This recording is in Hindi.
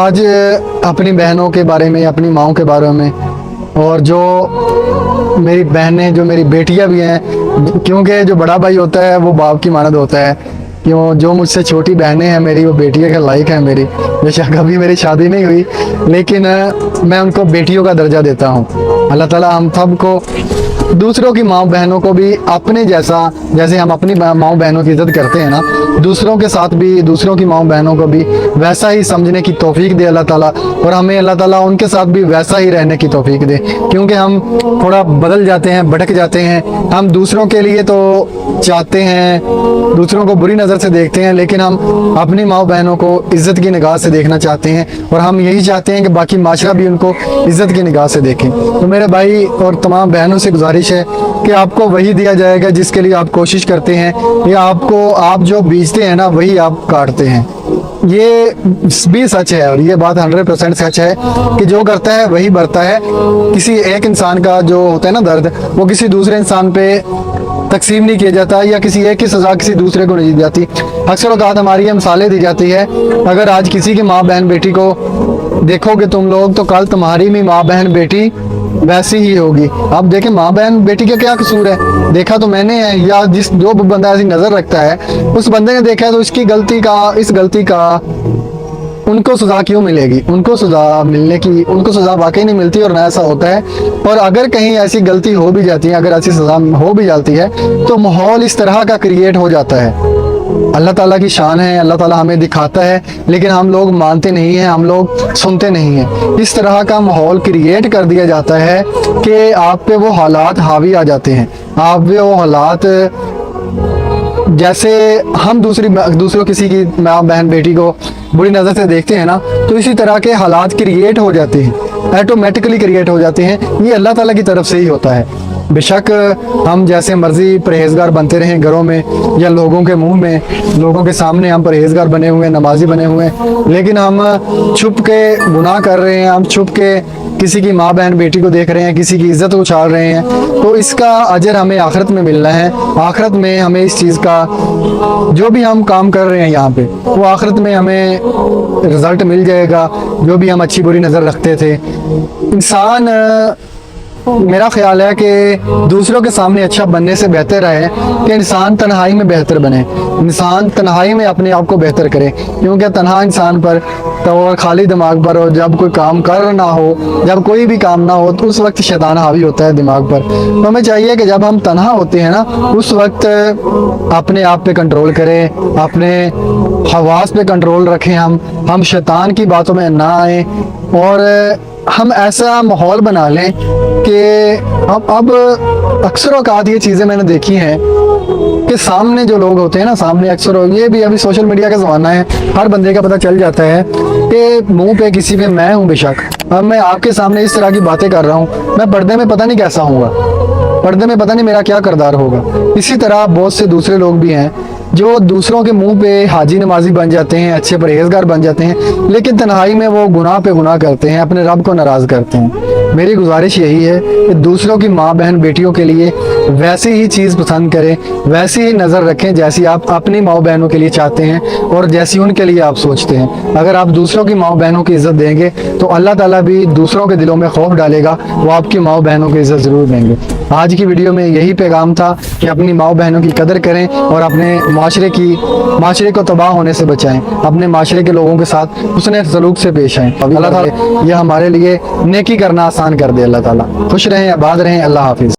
आज अपनी बहनों के बारे में, अपनी माँओं के बारे में, और जो मेरी बहनें, जो मेरी बेटियां भी हैं, क्योंकि जो बड़ा भाई होता है वो बाप की मानद होता है। क्यों, जो मुझसे छोटी बहनें हैं मेरी, वो बेटियों के लायक है मेरी। बेशक अभी मेरी शादी नहीं हुई, लेकिन मैं उनको बेटियों का दर्जा देता हूँ। अल्लाह ताला हम सबको, दूसरों की माँ बहनों को भी अपने जैसा, जैसे हम अपनी माँ बहनों की इज्जत करते हैं ना, दूसरों के साथ भी, दूसरों की माँ बहनों को भी वैसा ही समझने की तौफीक दे अल्लाह ताला, और हमें अल्लाह ताला उनके साथ भी वैसा ही रहने की तौफीक दे। क्योंकि हम थोड़ा बदल जाते हैं, भटक जाते हैं। हम दूसरों के लिए तो चाहते हैं, दूसरों को बुरी नज़र से देखते हैं, लेकिन हम अपनी माँ बहनों को इज़्ज़त की निगाह से देखना चाहते हैं, और हम यही चाहते हैं कि बाकी माशरा भी उनको इज़्ज़त की निगाह से देखें। तो मेरे भाई और तमाम बहनों से गुजारिश है कि आपको वही दिया जाएगा जिसके लिए आप कोशिश करते हैं, या आपको, आप जो बीजते हैं ना वही आप काटते हैं। ये भी सच है, और ये बात 100% सच है कि जो करता है वही बढ़ता है। किसी एक इंसान का जो होता है ना दर्द, वो किसी दूसरे इंसान पे तकसीम नहीं किया जाता, या किसी एक की सज़ा किसी दूसरे को नहीं दी जाती। अक्सर औक़ात हमारी ये मिसालें दी जाती है, अगर आज किसी की माँ बहन बेटी को देखोगे तुम लोग, तो कल तुम्हारी भी माँ बहन बेटी वैसी ही होगी। अब देखें, माँ बहन बेटी का क्या कसूर है? देखा तो मैंने है, या जो बंदा ऐसी नज़र रखता है उस बंदे ने देखा है, तो इसकी गलती का, इस गलती का उनको सज़ा क्यों मिलेगी? उनको सज़ा मिलने की, उनको सज़ा वाकई नहीं मिलती, और ना ऐसा होता है। और अगर कहीं ऐसी गलती हो भी जाती है, अगर ऐसी सज़ा हो भी जाती है, तो माहौल इस तरह का क्रिएट हो जाता है। अल्लाह ताला की शान है, अल्लाह ताला हमें दिखाता है, लेकिन हम लोग मानते नहीं हैं, हम लोग सुनते नहीं हैं। इस तरह का माहौल क्रिएट कर दिया जाता है कि आप पे वो हालात हावी आ जाते हैं। आप पे वो हालात, जैसे हम दूसरों किसी की माँ बहन बेटी को बुरी नज़र से देखते हैं ना, तो इसी तरह के हालात क्रिएट हो जाते हैं, ऑटोमेटिकली क्रिएट हो जाते हैं। ये अल्लाह ताला की तरफ से ही होता है। बेशक हम जैसे मर्जी परहेजगार बनते रहें घरों में, या लोगों के मुंह में, लोगों के सामने हम परहेजगार बने हुए, नमाजी बने हुए, लेकिन हम छुप के गुनाह कर रहे हैं, हम छुप के किसी की माँ बहन बेटी को देख रहे हैं, किसी की इज्जत उछाल रहे हैं, तो इसका अजर हमें आखिरत में मिलना है। आखिरत में हमें इस चीज़ का, जो भी हम काम कर रहे हैं यहाँ पे, वो आखिरत में हमें रिजल्ट मिल जाएगा, जो भी हम अच्छी बुरी नज़र रखते थे। इंसान, मेरा ख्याल है कि दूसरों के सामने अच्छा बनने से बेहतर है कि इंसान तन्हाई में बेहतर बने, इंसान तन्हाई में अपने आप को बेहतर करे। क्योंकि तन्हा इंसान पर तो, और खाली दिमाग पर, और जब कोई काम कर ना हो, जब कोई भी काम ना हो, तो उस वक्त शैतान हावी होता है दिमाग पर। तो हमें चाहिए कि जब हम तन्हा होते हैं ना, उस वक्त अपने आप पे कंट्रोल करें, अपने हवास पे कंट्रोल रखें, हम शैतान की बातों में ना आए, और हम ऐसा माहौल बना लें कि अब अक्सर औक़ात ये चीज़ें मैंने देखी हैं कि सामने जो लोग होते हैं ना, सामने अक्सर, ये भी अभी सोशल मीडिया का ज़माना है, हर बंदे का पता चल जाता है कि मुंह पे किसी पे मैं हूँ। बेशक अब मैं आपके सामने इस तरह की बातें कर रहा हूँ, मैं पर्दे में पता नहीं कैसा हूँगा, पर्दे में पता नहीं मेरा क्या किरदार होगा। इसी तरह बहुत से दूसरे लोग भी हैं जो दूसरों के मुंह पे हाजी नमाजी बन जाते हैं, अच्छे परहेजगार बन जाते हैं, लेकिन तन्हाई में वो गुनाह पे गुनाह करते हैं, अपने रब को नाराज़ करते हैं। मेरी गुजारिश यही है कि दूसरों की माँ बहन बेटियों के लिए वैसी ही चीज़ पसंद करें, वैसी ही नज़र रखें जैसी आप अपनी माँ बहनों के लिए चाहते हैं, और जैसी उनके लिए आप सोचते हैं। अगर आप दूसरों की माँ बहनों की इज़्ज़त देंगे, तो अल्लाह ताला भी दूसरों के दिलों में खौफ डालेगा, वो आपकी माँ बहनों की इज़्ज़त ज़रूर देंगे। आज की वीडियो में यही पैगाम था कि अपनी माँ बहनों की कदर करें, और अपने माशरे को तबाह होने से बचाएं, अपने माशरे के लोगों के साथ हुस्न सलूक से पेश आएँ। अल्लाह ताला यह हमारे लिए नेकी करना आसान कर दे। अल्लाह ताला खुश रहें, आबाद रहें। अल्लाह हाफिज़।